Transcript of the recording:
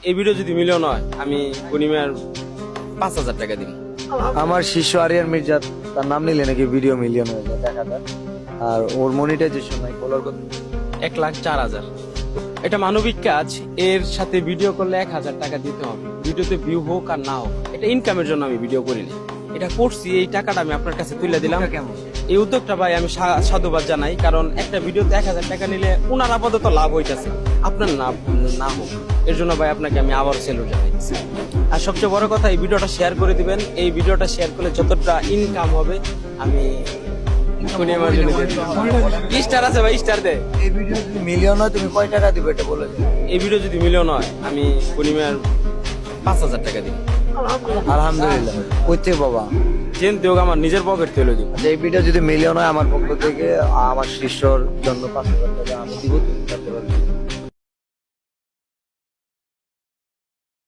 এই ভিডিও যদি মিলিয়ন হয় আমি পূর্ণিমার 5,000 টাকা দিব। আমার শিষ্য আরিয়ান মির্জা, তার নাম নিলে নাকি ভিডিও মিলিয়ন হয়ে যায়, দেখা যায়। আর ওর মনিটাইজেশন নাই, ফলোয়ার কত? 1,04,000। এটা মানবিক কাজ, এর সাথে ভিডিও করলে 1,000 টাকা দিতে হবে। ভিডিওতে ভিউ হোক আর না হোক, এটা ইনকামের জন্য আমি ভিডিও করিনি, এটা করছি। এই টাকাটা আমি আপনার কাছে তুলে দিলাম। কেমন? এই উদ্যোগটা ভাই আমি সাধুবাদ জানাই, কারণ একটা ভিডিওতে 1,000 টাকা নিলে ওনার আপাতত লাভ হইতেছে, আপনার না হোক। এর জন্য ভাই আপনাকে আমি আবার সেলুট জানাইছি। আর সবচেয়ে বড় কথা, এই ভিডিওটা শেয়ার করে দিবেন। এই ভিডিওটা শেয়ার করলে যতটা ইনকাম হবে আমি স্টার আছে ভাই, স্টার দে। এই ভিডিও যদি মিলিয়ন হয় তুমি কয় টাকা দিবে এটা বলে দিও। এই ভিডিও যদি মিলিয়ন হয় আমি পূর্ণিমার 5,000 টাকা দিব। আলহামদুলিল্লাহ। কইতে বাবা, যেন হোক আমার নিজের পকেট থেকে দিব। আচ্ছা, এই ভিডিও যদি মিলিয়ন হয় আমার পক্ষ থেকে আমার শিষ্যর জন্য 5,000 টাকা আমি দিব, তুমি তারপরে